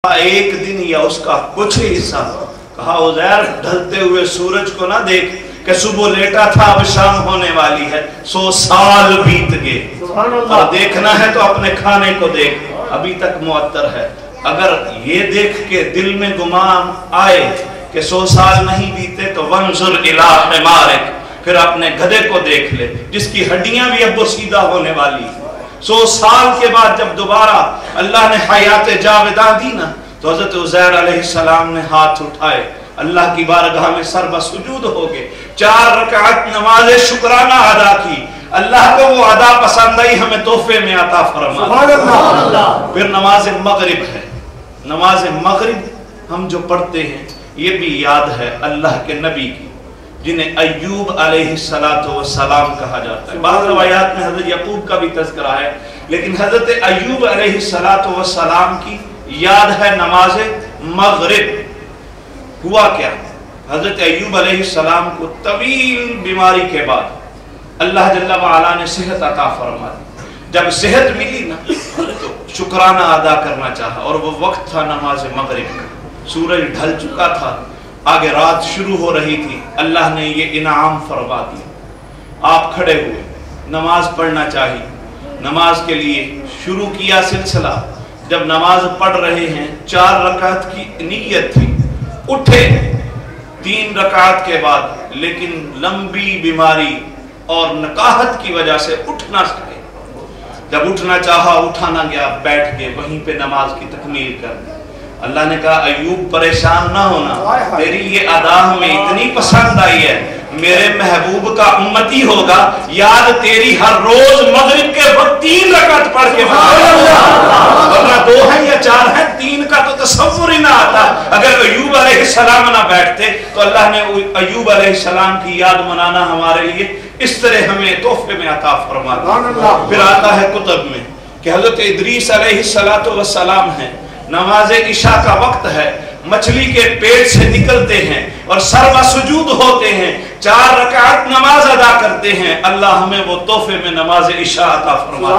ایک دن یا اس کا کچھ حصہ کہا عزیر ڈھلتے ہوئے سورج کو نہ دیکھ کہ صبح لیٹا تھا اب شام ہونے والی ہے 100 سال بیت گئے اور دیکھنا ہے تو اپنے کھانے کو دیکھ ابھی تک معطر ہے۔ اگر یہ دیکھ کے دل میں گمان آئے کہ 100 سال نہیں بیتے تو وانظر الی حمارک، پھر اپنے گدھے کو دیکھ لے جس کی ہڈیاں بھی اب وہ سیدھا ہونے والی ہیں۔ 100 سال کے بعد جب دوبارہ اللہ نے حیات جاوداں دی نا تو حضرت عزیر علیہ السلام نے ہاتھ اٹھائے، اللہ کی بارگاہ میں سر بسجود ہو گئے، 4 رکعت نماز شکرانہ ادا کی۔ اللہ کو وہ ادا پسند آئی، ہمیں تحفے میں عطا فرما۔ پھر نماز مغرب ہے، نماز مغرب ہم جو پڑھتے ہیں یہ بھی یاد ہے اللہ کے نبی کی جنہیں ایوب علیہ السلام کہا جاتا ہے۔ بعض روایات میں حضرت یعقوب کا بھی تذکرہ ہے، لیکن حضرت ایوب علیہ السلام کی یاد ہے نماز مغرب۔ ہوا کیا؟ حضرت ایوب علیہ السلام کو طویل بیماری کے بعد اللہ جل وعلا نے صحت عطا فرما دی۔ جب صحت ملی نا تو شکرانہ ادا کرنا چاہا، اور وہ وقت تھا نماز مغرب کا، سورج ڈھل چکا تھا، آگے رات شروع ہو رہی تھی، اللہ نے یہ انعام فرما دیا۔ آپ کھڑے ہوئے، نماز پڑھنا چاہیے، نماز کے لیے شروع کیا سلسلہ۔ جب نماز پڑھ رہے ہیں 4 رکعت کی نیت تھی، اٹھے 3 رکعت کے بعد، لیکن لمبی بیماری اور نکاہت کی وجہ سے اٹھ نہ سکے۔ جب اٹھنا چاہا اٹھا نہ گیا، بیٹھ گئے وہیں پہ نماز کی تکمیل کر دی۔ اللہ نے کہا ایوب پریشان نہ ہونا، تیری یہ ادا ہمیں اتنی پسند آئی ہے، میرے محبوب کا امتی ہوگا، یاد تیری ہر روز مغرب کے وقت 3 رکعت پڑھ کے ورنہ 2 ہیں یا 4 ہیں، 3 کا تو تصور ہی نہ آتا۔ اگر ایوب علیہ السلام نہ بیٹھتے تو اللہ نے ایوب علیہ السلام کی یاد منانا ہمارے لیے اس طرح ہمیں تحفے میں عطا فرما دیا۔ پھر آتا ہے کتب میں کہ حضرت ادریس علیہ السلام ہیں، نماز عشاء کا وقت ہے، مچھلی کے پیٹ سے نکلتے ہیں اور سر بسجود ہوتے ہیں، 4 رکعت نماز ادا کرتے ہیں، اللہ ہمیں وہ تحفے میں نماز عشاء عطا فرما۔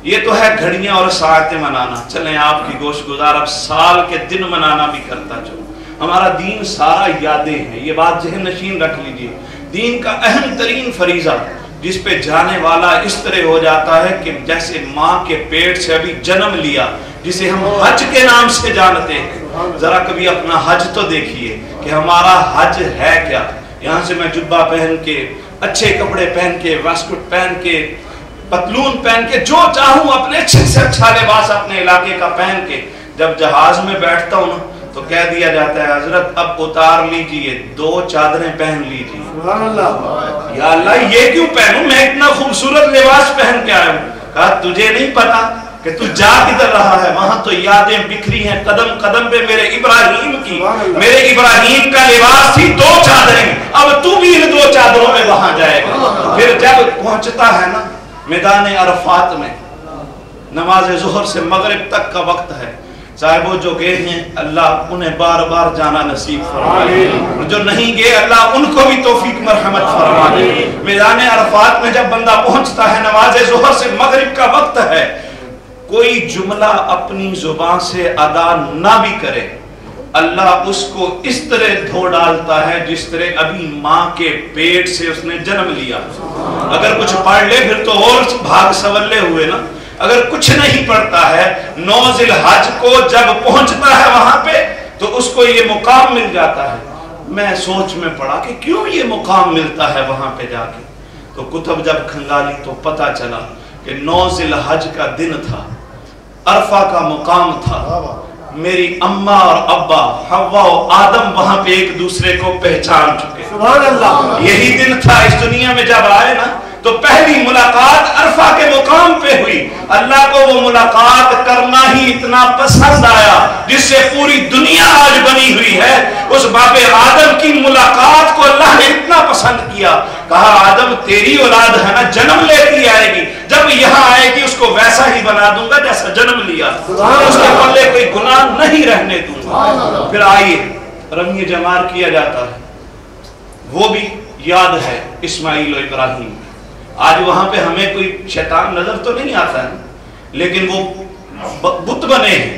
یہ تو ہے گھڑیاں اور ساعتیں منانا، چلیں آپ کی گوش گزار اب سال کے دن منانا بھی کرتا چلو۔ ہمارا دین سارا یادیں ہیں، یہ بات ذہن نشین رکھ لیجئے۔ دین کا اہم ترین فریضہ جس پہ جانے والا اس طرح ہو جاتا ہے کہ جیسے ماں کے پیٹ سے ابھی جنم لیا، جسے ہم حج کے نام سے جانتے ہیں۔ ذرا کبھی اپنا حج تو دیکھیے کہ ہمارا حج ہے کیا۔ یہاں سے میں جبہ پہن کے، اچھے کپڑے پہن کے، واسکٹ پہن کے، پتلون پہن کے، جو چاہوں اپنے اچھے سے اچھا لباس اپنے علاقے کا پہن کے، جب جہاز میں بیٹھتا ہوں تو کہہ دیا جاتا ہے حضرت اب اتار لیجئے، 2 چادریں پہن لیجئے۔ یا اللہ یہ کیوں پہنوں، میں اتنا خوبصورت لباس پہن کے آیا ہوں۔ کہا تجھے نہیں پتا کہ تو جا کدھر رہا ہے، وہاں تو یادیں بکھری ہیں قدم قدم پہ میرے ابراہیم کی، میرے ابراہیم کا لباس تھی 2 چادریں، اب تو بھی ان 2 چادروں میں وہاں جائے گا۔ پھر جب پہنچتا ہے نا میدان عرفات میں، نماز ظہر سے مغرب تک کا وقت ہے، صاحب وہ جو گئے ہیں اللہ انہیں بار بار جانا نصیب فرمائے، جو نہیں گئے اللہ ان کو بھی توفیق مرحمت فرمائے۔ میدان عرفات میں جب بندہ پہنچتا ہے، نماز ظہر سے مغرب کا وقت ہے، کوئی جملہ اپنی زبان سے ادا نہ بھی کرے، اللہ اس کو اس طرح دھو ڈالتا ہے جس طرح ابھی ماں کے پیٹ سے اس نے جنم لیا۔ اگر کچھ پڑھ لے پھر تو اور بھاگ سولے ہوئے نا، اگر کچھ نہیں پڑھتا ہے 9 ذی الحج کو جب پہنچتا ہے وہاں پہ تو اس کو یہ مقام مل جاتا ہے۔ میں سوچ میں پڑا کہ کیوں یہ مقام ملتا ہے وہاں پہ جا کے، تو کتب جب کھنگالی تو پتا چلا کہ 9 ذی الحج کا دن تھا، عرفہ کا مقام تھا، میری اماں اور ابا حوا و آدم وہاں پہ ایک دوسرے کو پہچان چکے۔ سبحان اللہ، یہی دن تھا اس دنیا میں جب آئے نا تو پہلی ملاقات عرفہ کے مقام پہ ہوئی۔ اللہ کو وہ ملاقات کرنا ہی اتنا پسند آیا جس سے پوری دنیا آج بنی ہوئی ہے۔ اس باپ آدم کی ملاقات کو اللہ نے اتنا پسند کیا، کہا آدم تیری اولاد ہے نا، جنم لیتی آئے گی، جب یہاں آئے گی اس کو ویسا ہی بنا دوں گا جیسا جنم لیا، اس کے پلے کوئی گناہ نہیں رہنے دوں گا۔ پھر آئیے رمی جمار کیا جاتا ہے، وہ بھی یاد ہے اسماعیل و ابراہیم۔ آج وہاں پہ ہمیں کوئی شیطان نظر تو نہیں آتا ہے، لیکن وہ بت بنے ہیں،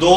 2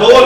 2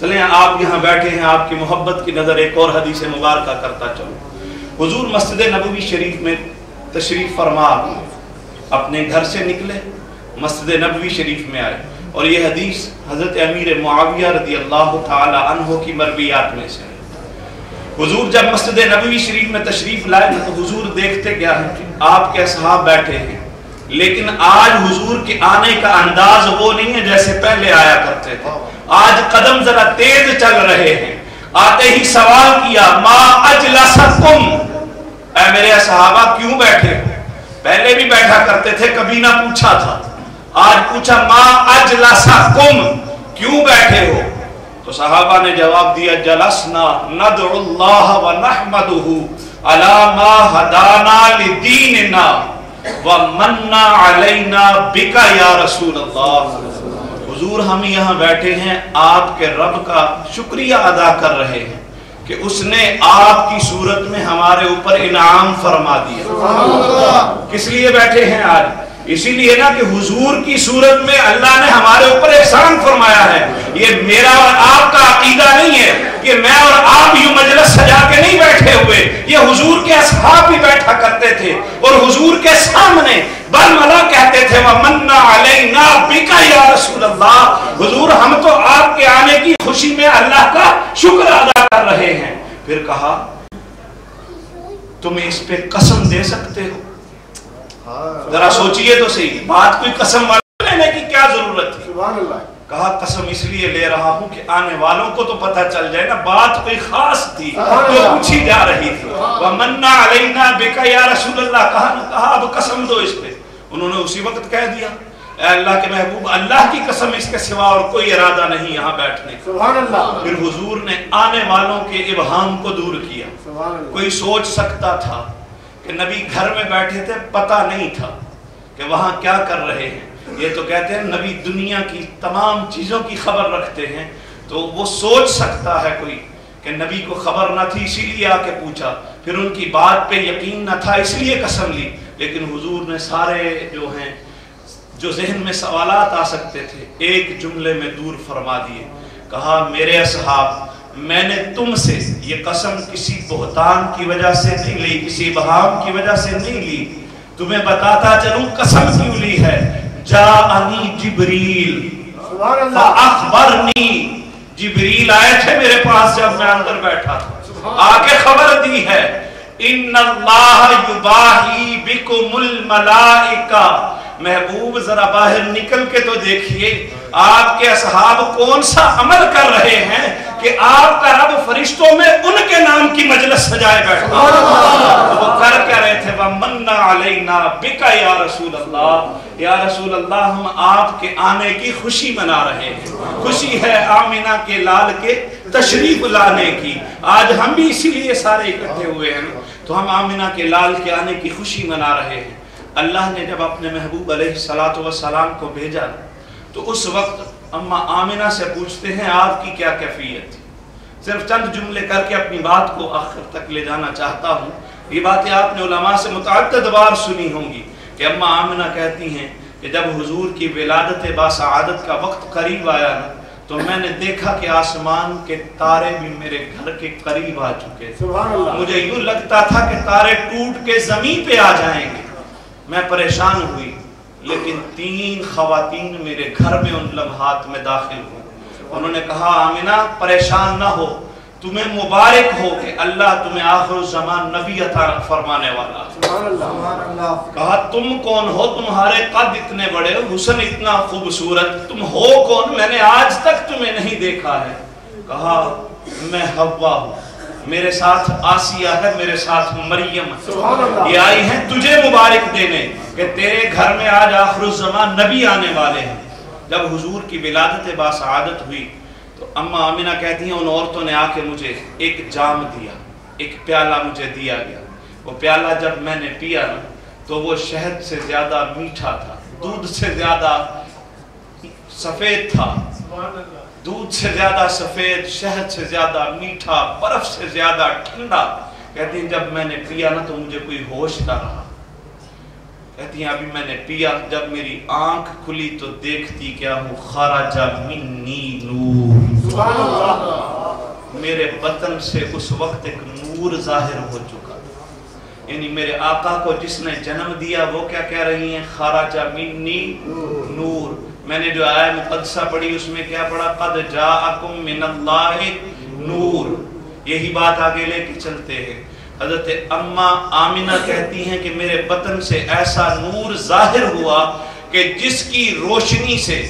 چلیں آپ یہاں بیٹھے ہیں، آپ کی محبت کی نظر ایک اور حدیث مبارکہ کرتا چلو۔ حضور مسجد نبوی شریف میں تشریف فرما اپنے گھر سے نکلے، مسجد نبوی شریف میں آئے، اور یہ حدیث حضرت امیر معاویہ رضی اللہ تعالی عنہ کی مرویات میں سے ہے۔ حضور جب مسجد نبوی شریف میں تشریف لائے تو حضور دیکھتے کیا ہیں کہ آپ کے اصحاب بیٹھے ہیں، لیکن آج حضور کے آنے کا انداز وہ نہیں ہے جیسے پہلے آیا کرتے تھے۔ آج قدم ذرا تیز چل رہے ہیں۔ آتے ہی سوال کیا ما اجلسکم، اے میرے صحابہ کیوں بیٹھے ہو؟ پہلے بھی بیٹھا کرتے تھے، کبھی نہ پوچھا تھا، آج پوچھا ما اجلسکم، کیوں بیٹھے ہو؟ تو صحابہ نے جواب دیا جلسنا ندعو اللہ ونحمدہ علی ما ہدانا لدیننا ومننا علینا بکا یا رسول اللہ۔ حضور ہم یہاں بیٹھے ہیں آپ کے رب کا شکریہ ادا کر رہے ہیں کہ اس نے آپ کی صورت میں ہمارے اوپر انعام فرما دیا۔ کس لیے بیٹھے ہیں آج؟ اسی لیے نا کہ حضور کی صورت میں اللہ نے ہمارے اوپر احسان فرمایا ہے۔ یہ میرا اور آپ کا عقیدہ نہیں ہے کہ میں اور آپ یوں مجلس سجا کے نہیں بیٹھے ہوئے، یہ حضور کے اصحاب بھی بیٹھا کرتے تھے اور حضور کے سامنے برملا کہتے تھے وَمَنَّ عَلَيْنَا بِكَ یا رسول اللہ۔ حضور ہم تو آپ کے آنے کی خوشی میں اللہ کا شکر ادا کر رہے ہیں۔ پھر کہا تم اس پہ قسم دے سکتے ہو؟ ذرا سوچئے تو صحیح، بات کوئی قسم والا لینے کی کیا ضرورت تھی؟ کہا قسم اس لیے لے رہا ہوں کہ آنے والوں کو تو پتہ چل جائے نا بات کوئی خاص تھی جو پوچھی جا رہی تھی۔ وَمَنَّ عَلَيْنَا بِكَ یا رسول اللہ، کہا اب قسم دو اس پہ۔ انہوں نے اسی وقت کہہ دیا اے اللہ کے محبوب، اللہ کی قسم اس کے سوا اور کوئی ارادہ نہیں یہاں بیٹھنے کا۔ پھر حضور نے آنے والوں کے ابہام کو دور کیا۔ کوئی سوچ سکتا تھا کہ نبی گھر میں بیٹھے تھے، پتہ نہیں تھا کہ وہاں کیا کر رہے ہیں۔ یہ تو کہتے ہیں نبی دنیا کی تمام چیزوں کی خبر رکھتے ہیں، تو وہ سوچ سکتا ہے کوئی کہ نبی کو خبر نہ تھی اسی لیے آ کے پوچھا، پھر ان کی بات پہ یقین نہ تھا اس لیے قسم لی۔ لیکن حضور نے سارے جو ذہن میں سوالات آ سکتے تھے ایک جملے میں دور فرما دیے۔ کہا میرے اصحاب، میں نے تم سے یہ قسم کسی بہتان کی وجہ سے نہیں لی، کسی ابہام کی وجہ سے نہیں لی، تمہیں بتاتا چلوں قسم کیوں لی ہے۔ جاءنی جبریل فاخبرنی، جبریل آئے تھے میرے پاس جب میں اندر بیٹھا تھا، آ کے خبر دی ہے ان اللہ یباہی بکم الملائکہ۔ محبوب ذرا باہر نکل کے تو دیکھیے آپ کے اصحاب کون سا عمل کر رہے ہیں کہ آپ کا رب فرشتوں میں ان کے نام کی مجلس سجائے بیٹھا۔ وہ کر کہہ رہے تھے وَمَنَّ عَلَيْنَا بِكَ یا رسول اللہ، یا رسول اللہ ہم آپ کے آنے کی خوشی منا رہے ہیں۔ خوشی ہے آمینہ کے لال کے تشریف لانے کی۔ آج ہم بھی اسی لیے سارے اکٹھے ہوئے ہیں تو ہم آمینہ کے لال کے آنے کی خوشی منا رہے ہیں۔ اللہ نے جب اپنے محبوب علیہ السلام کو بھیجا تو اس وقت اما آمنہ سے پوچھتے ہیں آپ کی کیا کیفیت تھی۔ صرف چند جملے کر کے اپنی بات کو آخر تک لے جانا چاہتا ہوں۔ یہ باتیں آپ نے علماء سے متعدد بار سنی ہوں گی کہ اما آمنہ کہتی ہیں کہ جب حضور کی ولادت باسعادت کا وقت قریب آیا نا تو میں نے دیکھا کہ آسمان کے تارے بھی میرے گھر کے قریب آ چکے تھے۔ مجھے یوں لگتا تھا کہ تارے ٹوٹ کے زمین پہ آ جائیں گے۔ میں پریشان ہوئی، لیکن 3 خواتین میرے گھر میں ان لمحات میں داخل ہوئیں۔ انہوں نے کہا آمنہ پریشان نہ ہو، تمہیں مبارک ہو کہ اللہ تمہیں آخر الزمان نبی عطا فرمانے والا۔ کہا تم کون ہو، تمہارے قد اتنے بڑے، حسن اتنا خوبصورت، تم ہو کون، میں نے آج تک تمہیں نہیں دیکھا ہے۔ کہا میں حوا ہوں، میرے ساتھ آسیہ ہے، میرے ساتھ مریم ہے، یہ آئی ہیں تجھے مبارک دینے کہ تیرے گھر میں آج آخر الزمان نبی آنے والے ہیں۔ جب حضور کی ولادت باسعادت ہوئی تو اما آمنہ کہتی ہیں ان عورتوں نے آ کے مجھے ایک جام دیا، ایک پیالہ مجھے دیا گیا۔ وہ پیالہ جب میں نے پیا نا تو وہ شہد سے زیادہ میٹھا تھا، دودھ سے زیادہ سفید تھا، دودھ سے زیادہ سفید، شہد سے زیادہ میٹھا، برف سے زیادہ ٹھنڈا۔ کہتی ہیں جب میں نے پیا نا تو مجھے کوئی ہوش نہ رہا۔ کہتی ہیں ابھی میں نے پیا، جب میری آنکھ کھلی تو دیکھتی کیا ہوں خرج منی نور، میرے بطن سے اس وقت ایک نور ظاہر ہو چکا، یعنی میرے آقا کو جس نے جنم دیا وہ کیا کہہ رہی ہیں؟ خرج منی نور۔ میں نے جو آیت مقدسہ پڑھی اس میں کیا پڑھا؟ قد جاءکم من اللہ نور۔ یہی بات آگے لے کے چلتے ہیں۔ حضرت اماں آمنہ کہتی ہیں کہ میرے بطن سے ایسا نور ظاہر ہوا کہ جس کی روشنی سے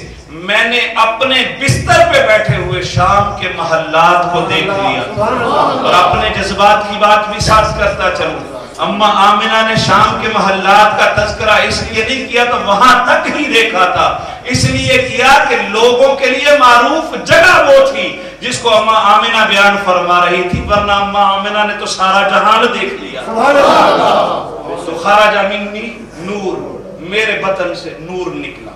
میں نے اپنے بستر پہ بیٹھے ہوئے شام کے محلات کو دیکھ لیا۔ اور اپنے جذبات کی بات بھی ساتھ کرتا چلوں، اماں آمنہ نے شام کے محلات کا تذکرہ اس لیے نہیں کیا تو وہاں تک ہی دیکھا تھا، اس لیے کیا کہ لوگوں کے لیے معروف جگہ وہ تھی جس کو اماں آمنہ بیان فرما رہی تھی، ورنہ اماں آمنہ نے تو سارا جہان دیکھ لیا۔ تو خرج منی نور، میرے بطن سے نور نکلا۔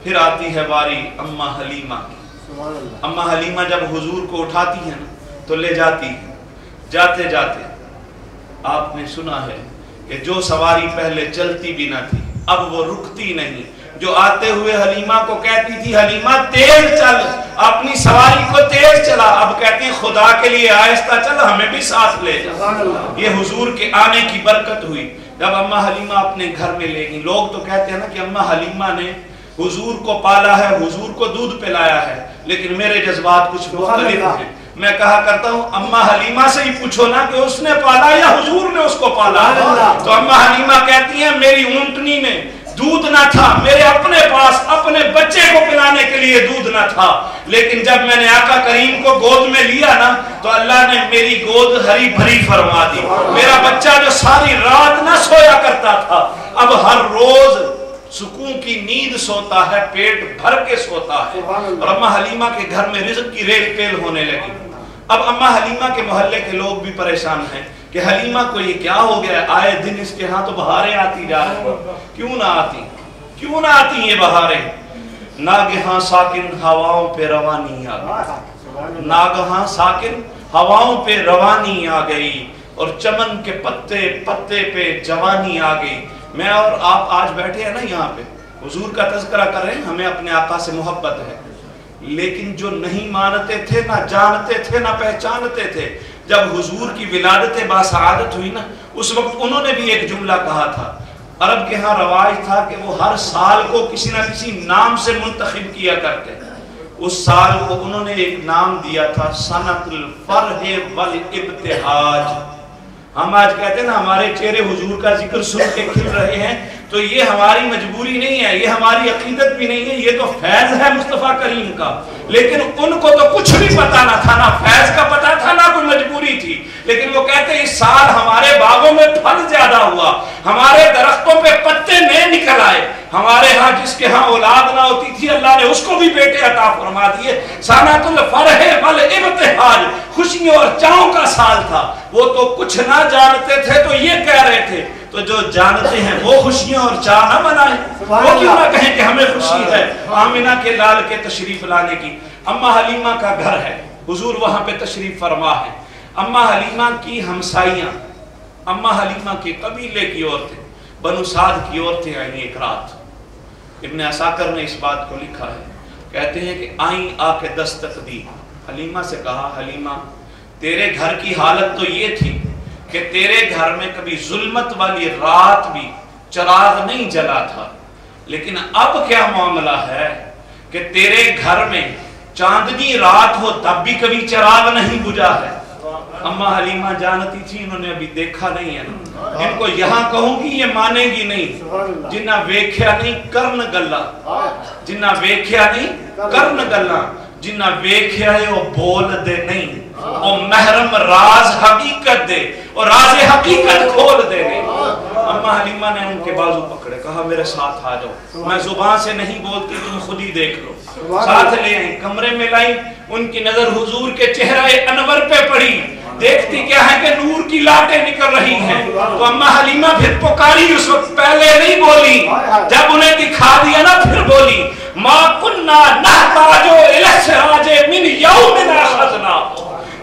پھر آتی ہے باری اماں حلیمہ کی۔ اماں حلیمہ جب حضور کو اٹھاتی ہے نا تو لے جاتی ہے، جاتے جاتے آپ نے سنا ہے کہ جو سواری پہلے چلتی بھی نہ تھی اب وہ رکتی نہیں، جو آتے ہوئے حلیمہ کو کہتی تھی حلیمہ تیز چل، اپنی سواری کو تیز چلا، اب کہتی خدا کے لیے آہستہ چل، ہمیں بھی ساتھ لے جا۔ یہ حضور کے آنے کی برکت ہوئی۔ جب اماں حلیمہ اپنے گھر میں لے گئی، لوگ تو کہتے ہیں نا کہ اماں حلیمہ نے حضور کو پالا ہے، حضور کو دودھ پلایا ہے، لیکن میرے جذبات کچھ مختلف ہیں۔ میں کہا کرتا ہوں اماں حلیمہ سے ہی پوچھو نا کہ اس نے پالا یا حضور نے اس کو پالا۔ تو اماں حلیمہ کہتی ہیں میری اونٹنی میں دودھ نہ تھا، میرے اپنے پاس اپنے بچے کو پلانے کے لیے دودھ نہ تھا، لیکن جب میں نے آقا کریم کو گود میں لیا نا تو اللہ نے میری گود ہری بھری فرما دی۔ میرا بچہ جو ساری رات نہ سویا کرتا تھا اب ہر روز سکون کی نیند سوتا ہے، پیٹ بھر کے سوتا ہے۔ اور اماں حلیمہ کے گھر میں رزق کی ریل پیل ہونے لگی۔ اب اماں حلیمہ کے محلے کے لوگ بھی پریشان ہیں کہ حلیمہ کو یہ کیا ہو گیا، آئے دن اس کے ہاں تو بہاریں آتی جا رہی ہیں، کیوں نہ آتی یہ بہاریں؟ ناگہاں ساکن ہواؤں پہ روانی آ گئی، ناگہاں ساکن ہواؤں پہ روانی آ گئی، اور چمن کے پتے پہ جوانی آ گئی۔ میں اور آپ آج بیٹھے ہیں نا یہاں پہ حضور کا تذکرہ کر رہے ہیں، ہمیں اپنے آقا سے محبت ہے، لیکن جو نہیں مانتے تھے، نہ جانتے تھے، نہ پہچانتے تھے، جب حضور کی ولادت باسعادت ہوئی نا اس وقت انہوں نے بھی ایک جملہ کہا تھا۔ عرب کے ہاں رواج تھا کہ وہ ہر سال کو کسی نہ کسی نام سے منتخب کیا کرتے، اس سال کو انہوں نے ایک نام دیا تھا سنت الفرح والابتہاج۔ ہم آج کہتے ہیں نا ہمارے چہرے حضور کا ذکر سن کے کھل رہے ہیں، تو یہ ہماری مجبوری نہیں ہے، یہ ہماری عقیدت بھی نہیں ہے، یہ تو فیض ہے مصطفیٰ کریم کا۔ لیکن ان کو تو کچھ بھی پتا نہ تھا، نہ فیض کا پتا تھا، نہ کوئی مجبوری تھی، لیکن وہ کہتے ہیں اس سال ہمارے باغوں میں پھل زیادہ ہوا، ہمارے درختوں پہ پتے نئے نکل آئے، ہمارے ہاں جس کے ہاں اولاد نہ ہوتی تھی اللہ نے اس کو بھی بیٹے عطا فرما دیے۔ سنۃ الفرح والابتہاج، خوشیوں اور چاؤں کا سال تھا۔ وہ تو کچھ نہ جانتے تھے تو یہ کہہ رہے تھے، تو جو جانتے ہیں وہ خوشیاں اور چاہ نہ منائیں، وہ کیوں نہ کہیں کہ ہمیں خوشی ہے آمنہ کے لال کے تشریف لانے کی۔ اماں حلیمہ کا گھر ہے، حضور وہاں پہ تشریف فرما ہے۔ اماں حلیمہ کی ہمسائیاں، اماں حلیمہ کے قبیلے کی عورتیں، بنو سعد کی عورتیں آئیں ایک رات۔ ابن عساکر نے اس بات کو لکھا ہے، کہتے ہیں کہ آئیں آ کے دستک دی، حلیمہ سے کہا حلیمہ تیرے گھر کی حالت تو یہ تھی کہ تیرے گھر میں کبھی ظلمت والی رات بھی چراغ نہیں جلا تھا، لیکن اب کیا معاملہ ہے کہ تیرے گھر میں چاندنی رات ہو تب بھی کبھی چراغ نہیں بجھا ہے۔ اماں حلیمہ جانتی تھی انہوں نے ابھی دیکھا نہیں ہے نا، ان کو یہاں کہوں گی یہ مانے گی نہیں، جنہ ویکھیا نہیں کرن گلا، جنہ ویکھیا نہیں کرن گلا، جنہ ویکھیا ہے وہ بول دے نہیں، وہ محرم راز حقیقت دے اور راز حقیقت کھول دے نہیں۔ اماں حلیمہ نے ان کے بازو پکڑے، کہا میرے ساتھ آ جاؤ، میں زبان سے نہیں بولتی تم خود ہی دیکھ لو۔ ساتھ لے آئیں، کمرے میں لائیں، ان کی نظر حضور کے چہرہ انور پہ پڑی، دیکھتی کیا ہے کہ نور کی لاٹیں نکل رہی ہیں۔ تو اماں حلیمہ پھر پکاری، اس وقت پہلے نہیں بولی، جب انہیں دکھا دیا نا پھر بولی، ما کننا نحتاجو الاسراج من یومنا خزنا،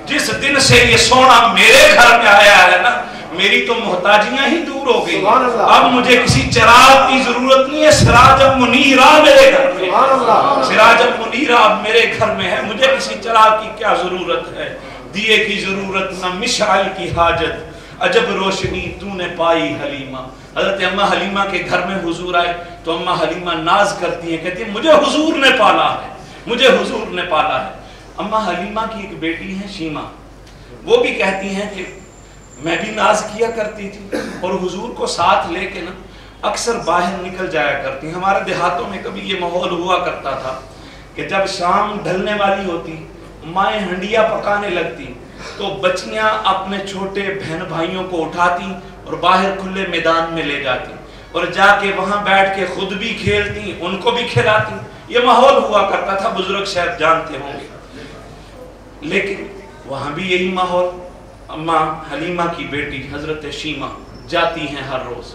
جس دن سے یہ سونا میرے گھر میں آیا ہے نا، میری میری تو محتاجیاں ہی دور ہو گئی, اب مجھے کسی چراغ کی ضرورت نہیں ہے, سراجم منیرہ میرے گھر میں, سراجم منیرہ اب میرے گھر میں ہے, مجھے کسی چراغ کی کیا ضرورت ہے, دیے کی ضرورت نہ مشعل کی حاجت, عجب روشنی تو نے پائی حلیمہ. حضرت اماں حلیمہ کے گھر میں حضور آئے تو اماں حلیمہ ناز کرتی ہیں, کہتی ہیں مجھے حضور نے پالا ہے, مجھے حضور نے پالا ہے. اماں حلیمہ کی ایک بیٹی ہے شیمہ, وہ بھی کہتی ہیں کہ میں بھی ناز کیا کرتی تھی اور حضور کو ساتھ لے کے نا اکثر باہر نکل جایا کرتی. ہمارے دیہاتوں میں کبھی یہ ماحول ہوا کرتا تھا کہ جب شام ڈھلنے والی ہوتی, مائیں ہنڈیا پکانے لگتی تو بچیاں اپنے چھوٹے بہن بھائیوں کو اٹھاتی اور باہر کھلے میدان میں لے جاتی اور جا کے وہاں بیٹھ کے خود بھی کھیلتی, ان کو بھی کھلاتی. یہ ماحول ہوا کرتا تھا, بزرگ شاید جانتے ہوں گے. لیکن وہاں بھی یہی ماحول. اماں حلیمہ کی بیٹی حضرت شیمہ جاتی ہیں ہر روز.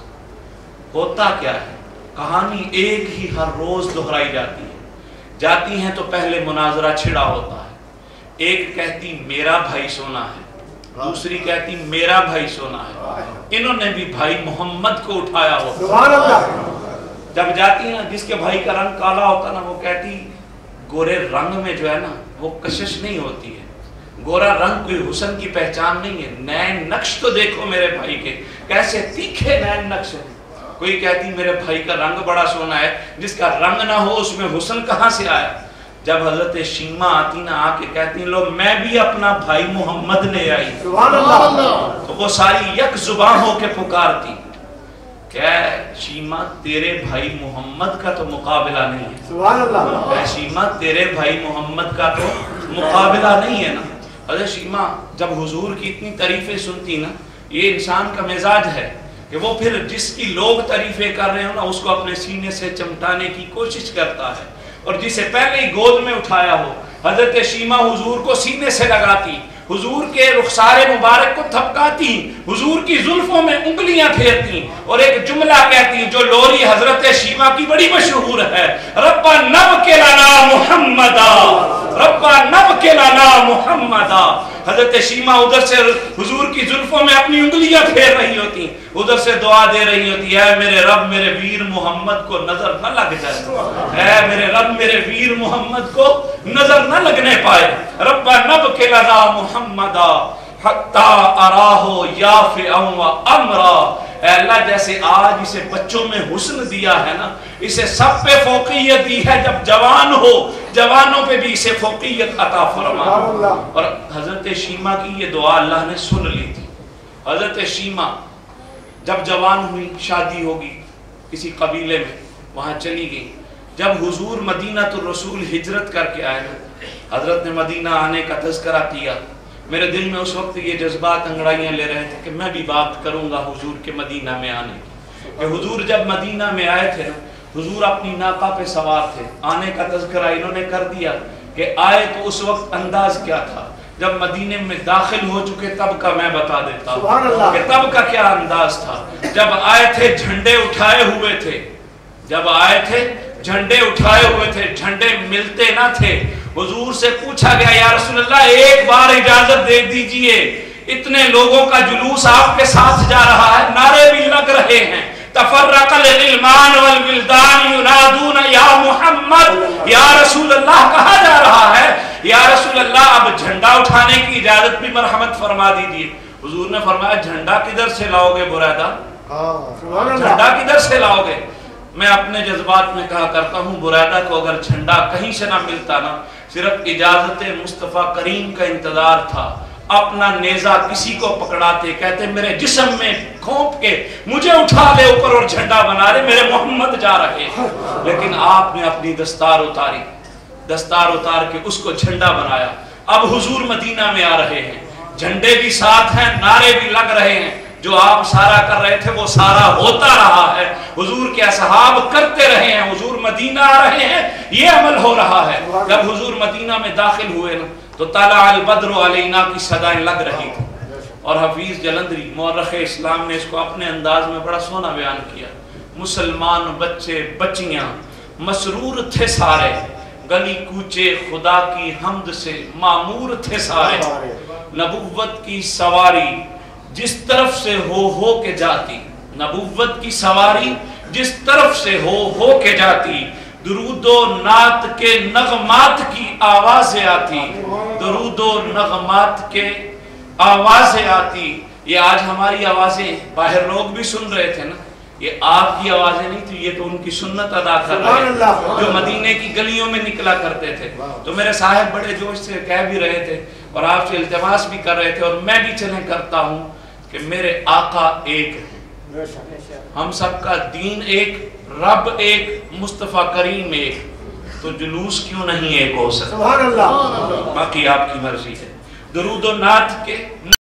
ہوتا کیا ہے, کہانی ایک ہی ہر روز دہرائی جاتی ہے. جاتی ہیں تو پہلے مناظرہ چھڑا ہوتا ہے, ایک کہتی میرا بھائی سونا ہے, دوسری کہتی میرا بھائی سونا ہے. انہوں نے بھی بھائی محمد کو اٹھایا ہوتا. جب جاتی ہیں, جس کے بھائی کا رنگ کالا ہوتا نا, وہ کہتی گورے رنگ میں جو ہے نا وہ کشش نہیں ہوتی ہے, گورا رنگ کوئی حسن کی پہچان نہیں ہے, نین نقش تو دیکھو میرے بھائی کے, کیسے تیکھے نین نقش ہیں. کوئی کہتی میرے بھائی کا رنگ بڑا سونا ہے, جس کا رنگ نہ ہو اس میں حسن کہاں سے آیا. جب حضرت شیمہ آتی نا, آ کے کہتی لو میں بھی اپنا بھائی محمد لے آئی, تو وہ ساری یک زباں ہو کے پکارتی کہ شیمہ تیرے بھائی محمد کا تو مقابلہ نہیں ہے, شیمہ تیرے بھائی محمد کا تو مقابلہ نہیں ہے نا. حضرت شیمہ جب حضور کی اتنی تعریفیں سنتی نا, یہ انسان کا مزاج ہے کہ وہ پھر جس کی لوگ تعریفیں کر رہے ہو نا اس کو اپنے سینے سے چمٹانے کی کوشش کرتا ہے, اور جسے پہلے ہی گود میں اٹھایا ہو. حضرت شیمہ حضور کو سینے سے لگاتی, حضور کے رخسار مبارک کو تھپکاتی, حضور کی زلفوں میں انگلیاں پھیرتی اور ایک جملہ کہتی جو لوری حضرت شیمہ کی بڑی مشہور ہے, ربا نبک لنا محمدا, ربا نبک لنا محمدا. حضرت شیمہ ادھر سے حضور کی زلفوں میں اپنی انگلیاں پھیر رہی ہوتی, ادھر سے دعا دے رہی ہوتی, اے میرے رب میرے ویر محمد کو نظر نہ لگ جائے, اے میرے رب میرے ویر محمد کو نظر نہ لگنے پائے. ربا نبک لنا محمدا حتی اراہو یافعا و امرا. اے اللہ جیسے آج اسے بچوں میں حسن دیا ہے نا, اسے سب پہ فوقیت دی ہے, جب جوان ہو جوانوں پہ بھی اسے فوقیت عطا فرما. اور حضرت شیمہ کی یہ دعا اللہ نے سن لی تھی. حضرت شیمہ جب جوان ہوئی, شادی ہوگی کسی قبیلے میں, وہاں چلی گئی. جب حضور مدینہ الرسول ہجرت کر کے آئے نا, حضرت نے مدینہ آنے کا تذکرہ کیا. میرے دل میں اس وقت یہ جذبات انگڑائیاں لے رہے تھے کہ میں بھی بات کروں گا حضور کے مدینہ میں آنے کی. کہ حضور جب مدینہ میں آئے تھے نا, حضور اپنی ناقہ پہ سوار تھے. آنے کا تذکرہ انہوں نے کر دیا کہ آئے تو اس وقت انداز کیا تھا, جب مدینے میں داخل ہو چکے تب کا میں بتا دیتا ہوں کہ تب کا کیا انداز تھا. جب آئے تھے جھنڈے اٹھائے ہوئے تھے, جب آئے تھے جھنڈے اٹھائے ہوئے تھے, جھنڈے ملتے نہ تھے. حضور سے پوچھا گیا یا رسول اللہ ایک بار اجازت دے دیجئے, اتنے لوگوں کا جلوس آپ کے ساتھ جا رہا ہے, نعرے بھی لگ رہے ہیں, تفرق الغلمان والولدان ینادون یا محمد, یا رسول اللہ کہا جا رہا ہے, یا رسول اللہ اب جھنڈا اٹھانے کی اجازت بھی مرحمت فرما دیجئے. حضور نے فرمایا جھنڈا کدھر سے لاؤ گے بریدہ, جھنڈا کدھر سے لاؤ گے. میں اپنے جذبات میں کہا کرتا ہوں بریدہ کو اگر جھنڈا کہیں سے نہ ملتا نا, صرف اجازت مصطفیٰ کریم کا انتظار تھا. اپنا نیزہ کسی کو پکڑاتے, کہتے میرے جسم میں کھونپ کے مجھے اٹھا لے اوپر اور جھنڈا بنا لے, میرے محمد جا رہے ہیں. لیکن آپ نے اپنی دستار اتاری, دستار اتار کے اس کو جھنڈا بنایا. اب حضور مدینہ میں آ رہے ہیں, جھنڈے بھی ساتھ ہیں, نعرے بھی لگ رہے ہیں. جو آپ سارا کر رہے تھے وہ سارا ہوتا رہا ہے, حضور کے اصحاب کرتے رہے ہیں, حضور مدینہ آ رہے ہیں, یہ عمل ہو رہا ہے. جب حضور مدینہ میں داخل ہوئے نا تو طلع البدر علینا کی صدائیں لگ رہی تھی. اور حفیظ جلندری مورخ اسلام نے اس کو اپنے انداز میں بڑا سونا بیان کیا. مسلمان بچے بچیاں مسرور تھے سارے, گلی کوچے خدا کی حمد سے معمور تھے سارے. نبوت کی سواری جس طرف سے ہو کے جاتی، نبوت کی سواری جس طرف سے ہو کے جاتی، درود و نعت کے نغمات کی آوازیں آتی، درود و نغمات کے آوازیں آتی۔ یہ آج ہماری آوازیں ہیں، لوگ بھی سن رہے تھے نا، یہ آپ کی آوازیں نہیں تھی، یہ تو ان کی سنت ادا کر رہے ہیں جو مدینے کی گلیوں میں نکلا کرتے تھے۔ تو میرے صاحب بڑے جوش سے کہہ بھی رہے تھے اور آپ سے التماس بھی کر رہے تھے، اور میں بھی چلیں کرتا ہوں کہ میرے آقا ایک ہے، ہم سب کا دین ایک، رب ایک، مصطفیٰ کریم ایک، تو جلوس کیوں نہیں ایک ہو سکتا؟ باقی آپ کی مرضی ہے۔ درود و نعت کے